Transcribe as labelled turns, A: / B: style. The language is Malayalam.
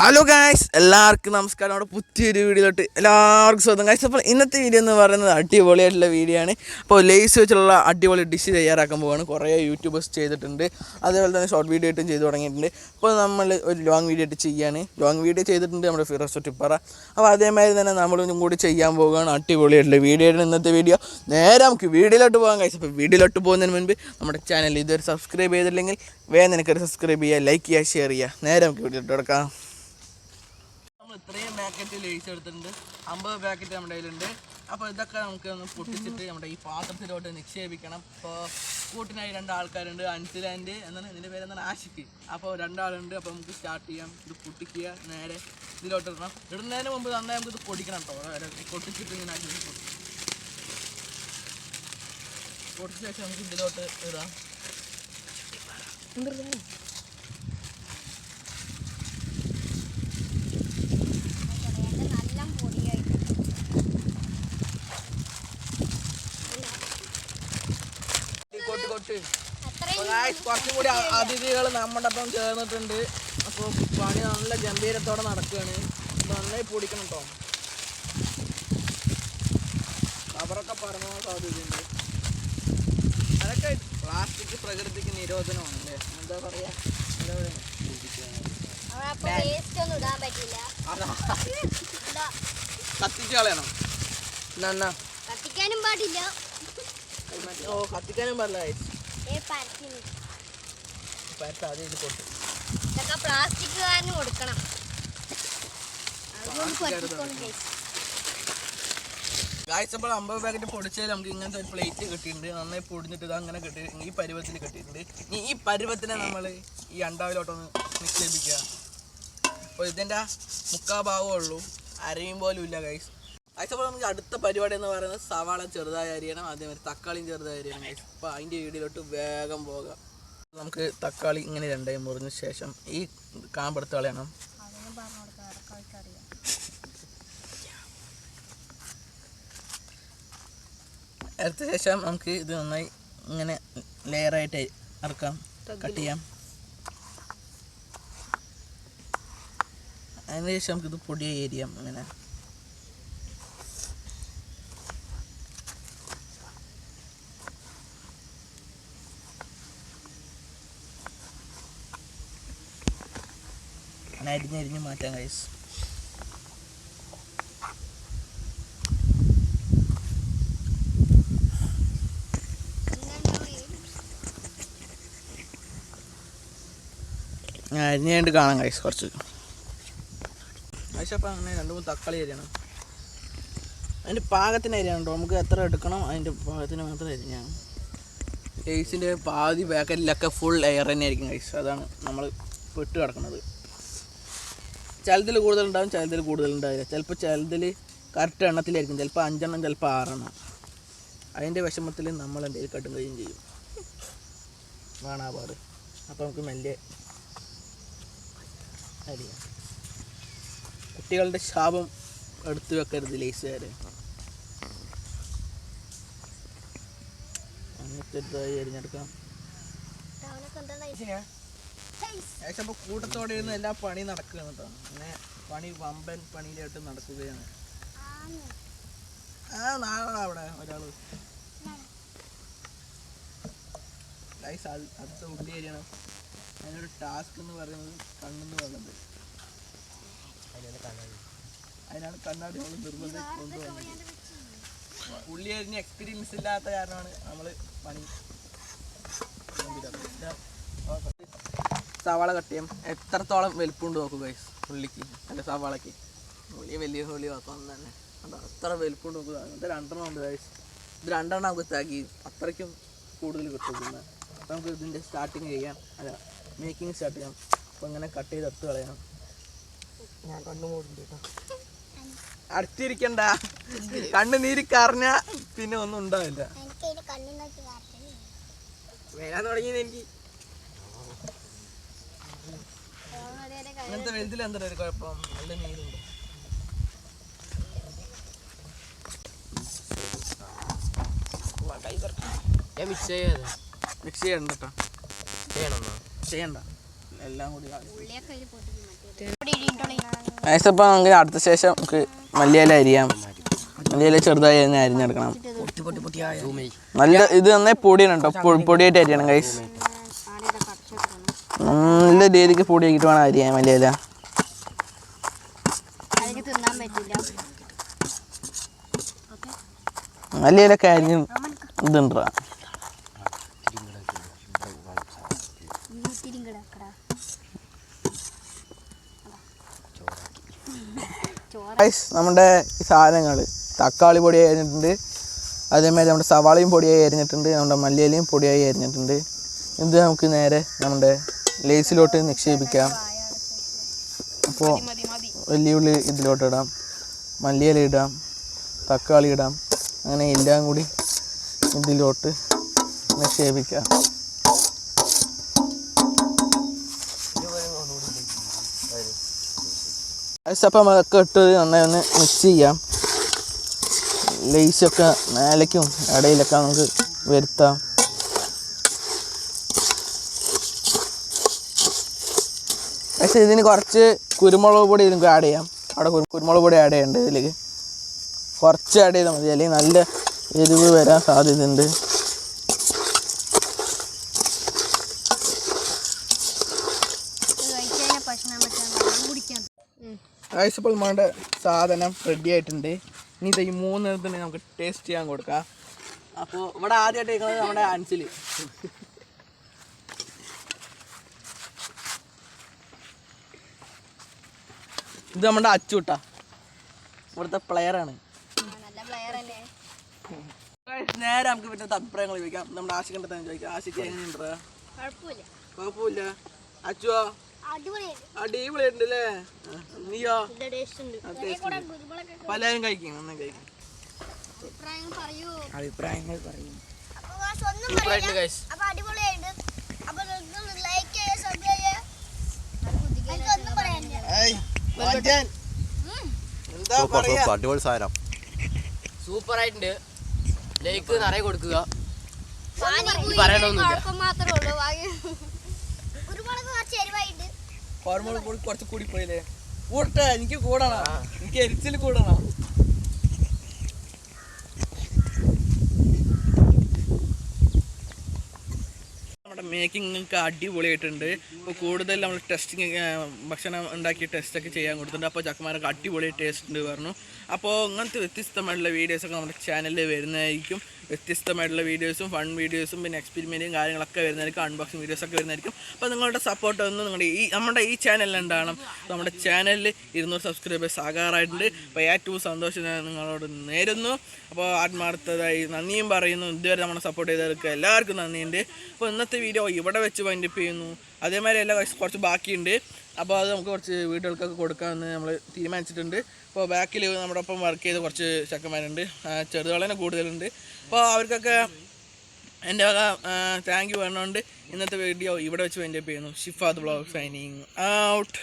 A: ഹലോ ഗായ്സ്, എല്ലാവർക്കും നമസ്കാരം. നമ്മുടെ പുതിയൊരു വീഡിയോയിലോട്ട് എല്ലാവർക്കും സ്വാഗതം ഗായ്സ്. അപ്പോൾ ഇന്നത്തെ വീഡിയോ എന്ന് പറയുന്നത് അടിപൊളിയായിട്ടുള്ള വീഡിയോ ആണ്. അപ്പോൾ ലേസ് വെച്ചുള്ള അടിപൊളി ഡിഷ് തയ്യാറാക്കാൻ പോവുകയാണ്. കുറേ യൂട്യൂബേഴ്സ് ചെയ്തിട്ടുണ്ട്, അതേപോലെ തന്നെ ഷോർട്ട് വീഡിയോ ആയിട്ടും ചെയ്ത് തുടങ്ങിയിട്ടുണ്ട്. അപ്പോൾ നമ്മൾ ഒരു ലോങ് വീഡിയോ ആയിട്ട് ചെയ്യാണ്. ലോങ് വീഡിയോ ചെയ്തിട്ടുണ്ട് നമ്മുടെ ഫിറോസ് ടിപ്പറ. അപ്പോൾ അതേമാതിരി തന്നെ നമ്മളൊന്നും കൂടി ചെയ്യാൻ പോവുകയാണ്. അടിപൊളിയായിട്ടുള്ള വീഡിയോ ആണ് ഇന്നത്തെ വീഡിയോ. നേരെ നമുക്ക് വീഡിയോയിലോട്ട് പോകാം ഗായ്സ്. അപ്പോൾ വീഡിയോയിലോട്ട് പോകുന്നതിന് മുൻപ് നമ്മുടെ ചാനൽ ഇതുവരെ സബ്സ്ക്രൈബ് ചെയ്തില്ലെങ്കിൽ വേഗം നിനക്കൊരു സബ്സ്ക്രൈബ് ചെയ്യുക, ലൈക്ക് ചെയ്യുക, ഷെയർ ചെയ്യുക. നേരെ നമുക്ക് വീഡിയോയിലോട്ട് കിടക്കാം. ഇത്രയും പാക്കറ്റ് ലേസ് എടുത്തിട്ടുണ്ട്, 50 പാക്കറ്റ് നമ്മുടെ കയ്യിലുണ്ട്. അപ്പോൾ ഇതൊക്കെ നമുക്ക് ഒന്ന് പൊട്ടിച്ചിട്ട് നമ്മുടെ ഈ പാത്രത്തിലോട്ട് നിക്ഷേപിക്കണം. ഇപ്പോൾ കൂട്ടിനായി 2 ആൾക്കാരുണ്ട്, അൻസിലാൻഡ് എന്താണ് ഇതിൻ്റെ പേരെന്താണ്, ആഷിക്ക്. അപ്പോൾ 2 ആളുണ്ട്. അപ്പോൾ നമുക്ക് സ്റ്റാർട്ട് ചെയ്യാം. ഇത് പൊട്ടിക്കുക, നേരെ ഇതിലോട്ട് ഇടണം. ഇടുന്നതിന് മുമ്പ് നന്നായി നമുക്ക് ഇത് പൊടിക്കണം കേട്ടോ. പൊട്ടിച്ചിട്ട് ഇങ്ങനെ ആക്കി പൊട്ടിച്ച ശേഷം നമുക്ക് ഇതിലോട്ട് ഇടാം. കുറച്ചും കൂടി അതിഥികൾ നമ്മുടെ ഒപ്പം ചേർന്നിട്ടുണ്ട്. അപ്പോൾ പണി നല്ല ഗംഭീരത്തോടെ നടക്കുകയാണ്. നന്നായി പൊടിക്കണം കേട്ടോ. കവറൊക്കെ പറഞ്ഞു സാധ്യതയുണ്ട്. അതൊക്കെ പ്ലാസ്റ്റിക് പ്രകൃതിക്ക് നിരോധനമാണ് അല്ലേ, എന്താ പറയാ, കത്തിച്ച് കളയണം. കത്തിക്കാനും പാടില്ല. ഓ, കത്തിക്കാനും പാടില്ല.
B: പ്ലാസ്റ്റിക്കുകാരന് കൊടുക്കണം.
A: ഗായ്സ്, 50 പാക്കറ്റ് പൊടിച്ചാൽ നമുക്ക് ഇങ്ങനത്തെ ഒരു പ്ലേറ്റ് കിട്ടിയിട്ടുണ്ട്. നന്നായി പൊടിഞ്ഞിട്ട് ഇത് അങ്ങനെ കിട്ടി ഈ പരുവത്തിൽ കിട്ടിയിട്ടുണ്ട്. ഈ പരുവത്തിനെ നമ്മൾ ഈ അണ്ടാവിലോട്ടൊന്ന് നിക്ഷേപിക്കുക. അപ്പോൾ ഇതിൻ്റെ 3/4 ഭാഗമേ ഉള്ളൂ, അരയും പോലും ഇല്ല ഗൈസ്. അപ്പോൾ നമുക്ക് അടുത്ത പരിപാടി എന്ന് പറയുന്നത് സവാള ചെറുതായി അരിയണം, അതേമാതിരി തക്കാളിയും ചെറുതായി അരിയണം ഗൈസ്. അപ്പോൾ അതിൻ്റെ വീഡിയോയിലോട്ട് വേഗം പോകാം. നമുക്ക് തക്കാളി ഇങ്ങനെ 2 മുറിഞ്ഞ ശേഷം ഈ കാമ്പെടുത്ത് കളയണം. എടുത്ത ശേഷം നമുക്ക് ഇത് നന്നായി ഇങ്ങനെ ലെയറായിട്ട് ഇറക്കാം, കട്ട് ചെയ്യാം. അതിന് ശേഷം നമുക്കിത് പൊടിയായി അരിയാം. അങ്ങനെ അരിഞ്ഞരിഞ്ഞ് മാറ്റാം ഗൈസ്. അരിഞ്ഞുകൊണ്ട് കാണാം ഗൈസ് കുറച്ച് ഗൈസ്. അപ്പം അങ്ങനെ 2-3 തക്കാളി അരിയണം. അതിൻ്റെ പാകത്തിന് അരിയണം കേട്ടോ. നമുക്ക് എത്ര എടുക്കണം അതിൻ്റെ പാകത്തിന് മാത്രം അരിഞ്ഞാൽ. ഗൈസിൻ്റെ പാതി പാക്കറ്റിലൊക്കെ ഫുൾ എയർ തന്നെ ആയിരിക്കും ഗൈസ്. അതാണ് നമ്മൾ പെട്ട് കിടക്കുന്നത്. ചിലതിൽ കൂടുതലുണ്ടാവും, ചിലതിൽ കൂടുതലുണ്ടാവില്ല. ചിലപ്പോൾ ചിലതിൽ കറക്റ്റ് എണ്ണത്തിലായിരിക്കും, ചിലപ്പോൾ 5 എണ്ണം, ചിലപ്പോൾ 6 എണ്ണം. അതിൻ്റെ വിഷമത്തിൽ നമ്മൾ എന്തെങ്കിലും കട്ടും കഴിയും ചെയ്യും, വേണാപാട്. അപ്പോൾ നമുക്ക് മെല്ലെ അരിയാം. കുട്ടികളുടെ ശാപം എടുത്തു വെക്കരുത് ലേസുകാരെ. അങ്ങനത്തെ അരിഞ്ഞെടുക്കാം. ഏകദേശം അപ്പോൾ കൂട്ടത്തോടെ ഇരുന്ന് എല്ലാ പണി നടക്കുകയാണ് കേട്ടോ. അങ്ങനെ പണി വമ്പൻ പണിയിലായിട്ട് നടക്കുകയാണ്. നാളെ അവിടെ ഒരാൾ അടുത്ത ഉള്ളി അരിയണം. അതിനൊരു ടാസ്ക് എന്ന് പറയുന്നത് കണ്ണെന്ന് പറയുന്നത്. അതിനാണ് കണ്ണാടി നമ്മൾ നിർബന്ധം കൊണ്ടുവന്നത്. ഉള്ളി അരിഞ്ഞ എക്സ്പീരിയൻസ് ഇല്ലാത്ത കാരണമാണ് നമ്മൾ പണി. സവാള കട്ട് ചെയ്യാം. എത്രത്തോളം വലിപ്പമുണ്ട് നോക്കുക ഗൈസ് ഉള്ളിക്ക്, അല്ല സവാളയ്ക്ക്. ഉള്ളി വലിയ ഉള്ളി നോക്കാം തന്നെ, അത്ര വലിപ്പമുണ്ട് നോക്കുക. അങ്ങനത്തെ 2 എണ്ണം ഉണ്ട് ഗൈസ്. ഇത് 2 എണ്ണം നമുക്ക് താക്കി അത്രയ്ക്കും കൂടുതൽ കിട്ടുന്നത്. അപ്പോൾ നമുക്ക് ഇതിൻ്റെ സ്റ്റാർട്ടിങ് ചെയ്യാം, അല്ല മേക്കിങ് സ്റ്റാർട്ട് ചെയ്യാം. അപ്പോൾ ഇങ്ങനെ കട്ട് ചെയ്ത് എടുത്ത് കളയാം. ഞാൻ കണ്ണു മൂടുന്നുണ്ട് കേട്ടോ. അടുത്തിരിക്കണ്ട, കണ്ണ് നീര് കറഞ്ഞാൽ പിന്നെ ഒന്നും ഉണ്ടാവില്ല. വരാൻ തുടങ്ങിയത് എനിക്ക്. അങ്ങനത്തെ വലുതിൽ എന്താ ഒരു കുഴപ്പം, നല്ല നീരുണ്ട്. മിക്സ് ചെയ്യണ്ട കേട്ടോ, ചെയ്യണ്ട എല്ലാം കൂടി. അപ്പം നമുക്ക് അടുത്ത ശേഷം നമുക്ക് മല്ലിയില അരിയാം. മല്ലിയില ചെറുതായി തന്നെ അരിഞ്ഞെടുക്കണം. നല്ല ഇത് നന്നായി പൊടിയാണ് കേട്ടോ, പൊടിയായിട്ട് അരിയണം ഗൈസ്. നല്ല രീതിക്ക് പൊടിയാക്കിയിട്ട് വേണം അരിയാൻ മല്ലിയില. മല്ലിയിലൊക്കെ അരിഞ്ഞ് ഇതുണ്ടാ നമ്മുടെ ഈ സാധനങ്ങൾ തക്കാളി പൊടിയായി അരിഞ്ഞിട്ടുണ്ട്, അതേമാതിരി നമ്മുടെ സവാളയും പൊടിയായി അരിഞ്ഞിട്ടുണ്ട്, നമ്മുടെ മല്ലിയിലയും പൊടിയായി അരിഞ്ഞിട്ടുണ്ട്. ഇത് നമുക്ക് നേരെ നമ്മുടെ ലേസിലോട്ട് നിക്ഷേപിക്കാം. അപ്പോൾ വലിയ ഉള്ളി ഇതിലോട്ട് ഇടാം, മല്ലിയില ഇടാം, തക്കാളി ഇടാം, അങ്ങനെ എല്ലാം കൂടി ഇതിലോട്ട് നിക്ഷേപിക്കാം. അപ്പം അതൊക്കെ ഇട്ട് നന്നായി ഒന്ന് മിക്സ് ചെയ്യാം. ലേസൊക്കെ മേലേക്കും ഇടയിലൊക്കെ നമുക്ക് വരുത്താം. പക്ഷേ ഇതിന് കുറച്ച് കുരുമുളക് പൊടി നമുക്ക് ആഡ് ചെയ്യാം. അവിടെ കുരുമുളക് പൊടി ആഡ് ചെയ്യേണ്ടത് ഇതിലേക്ക് കുറച്ച് ആഡ് ചെയ്താൽ മതി, അല്ലെങ്കിൽ നല്ല എരിവ് വരാൻ സാധ്യതയുണ്ട്. ഇപ്പോൾ നമ്മുടെ സാധനം റെഡി ആയിട്ടുണ്ട്. ഇനി ഇത് ഈ 3 നേരത്തിന് നമുക്ക് ടേസ്റ്റ് ചെയ്യാൻ കൊടുക്കാം. അപ്പോൾ ഇവിടെ ആദ്യമായിട്ട് കഴിക്കുന്നത് നമ്മുടെ അൻസിൽ. ഇത് നമ്മുടെ അച്ചൂട്ടാ, ഇവിടുത്തെ പ്ലെയറാണ്. നേരെ നമുക്ക് പറ്റുന്ന അഭിപ്രായങ്ങൾ ചോദിക്കാം. നമ്മുടെ ആശിക്കൻ്റെ തന്നെ ചോദിക്കാം. ആശിക്ക് എങ്ങനെയുണ്ടാ? കുഴപ്പമില്ല. അച്ചുവോ? അടിപൊളിയുണ്ട് അല്ലേ? നീയോ? പലരും കഴിക്കും, നന്നായി കഴിക്കും. അഭിപ്രായങ്ങൾ പറയും.
C: സൂപ്പർ ആയിട്ടുണ്ട്. ലൈക്ക് നിറയെ കൊടുക്കുക. പറയണമെന്നില്ല.
A: കുറച്ച് കൂടി പോയില്ലേ? കൂടട്ടെ, എനിക്ക് കൂടണം, എനിക്ക് എരിച്ചിൽ കൂടണം. നമ്മുടെ മേക്കിംഗ് ഒക്കെ അടിപൊളിയായിട്ടുണ്ട്. ഇപ്പോൾ കൂടുതൽ നമ്മൾ ടെസ്റ്റിങ് ഭക്ഷണം ഉണ്ടാക്കി ടെസ്റ്റൊക്കെ ചെയ്യാൻ കൊടുത്തിട്ടുണ്ട്. അപ്പോൾ ചക്കന്മാരൊക്കെ അടിപൊളി ടേസ്റ്റ് ഉണ്ട് പറഞ്ഞു. അപ്പോൾ ഇങ്ങനത്തെ വ്യത്യസ്തമായിട്ടുള്ള വീഡിയോസൊക്കെ നമ്മുടെ ചാനലിൽ വരുന്നതായിരിക്കും. വ്യത്യസ്തമായിട്ടുള്ള വീഡിയോസും ഫൺ വീഡിയോസും പിന്നെ എക്സ്പെരിമെൻറ്റും കാര്യങ്ങളൊക്കെ വരുന്നതായിരിക്കും. അൺബോക്സിങ് വീഡിയോസൊക്കെ വരുന്നതായിരിക്കും. അപ്പോൾ നിങ്ങളുടെ സപ്പോർട്ട് ഒന്ന് നമ്മുടെ ഈ ചാനലിൽ ഉണ്ടാവണം. നമ്മുടെ ചാനലിൽ 200 സബ്സ്ക്രൈബേഴ്സ് ആകാറായിട്ടുണ്ട്. അപ്പോൾ ഏറ്റവും സന്തോഷം ഞാൻ നിങ്ങളോട് നേരുന്നു. അപ്പോൾ ആത്മാർത്ഥതായി നന്ദിയും പറയുന്നു. ഇതുവരെ നമ്മളെ സപ്പോർട്ട് ചെയ്തവർക്ക് എല്ലാവർക്കും നന്ദിയുണ്ട്. അപ്പോൾ ഇന്നത്തെ വീഡിയോ ഇവിടെ വെച്ച് വൈൻഡപ്പ് ചെയ്യുന്നു. അതേമാതിരി എല്ലാം കുറച്ച് ബാക്കിയുണ്ട്. അപ്പോൾ അത് നമുക്ക് കുറച്ച് വീടുകൾക്കൊക്കെ കൊടുക്കാമെന്ന് നമ്മൾ തീരുമാനിച്ചിട്ടുണ്ട്. അപ്പോൾ ബാക്കിൽ നമ്മുടെ ഒപ്പം വർക്ക് ചെയ്ത് കുറച്ച് ചക്കന്മാരുണ്ട്, ചെറുതുകളെ കൂടുതലുണ്ട്. അപ്പോൾ അവർക്കൊക്കെ എൻ്റെ വക താങ്ക് യു പറഞ്ഞുകൊണ്ട് ഇന്നത്തെ വീഡിയോ ഇവിടെ വെച്ച് വൈൻഡപ്പ് ചെയ്യുന്നു. ഷിഫാദ് വ്ളോഗ് സൈനിങ് ഔട്ട്.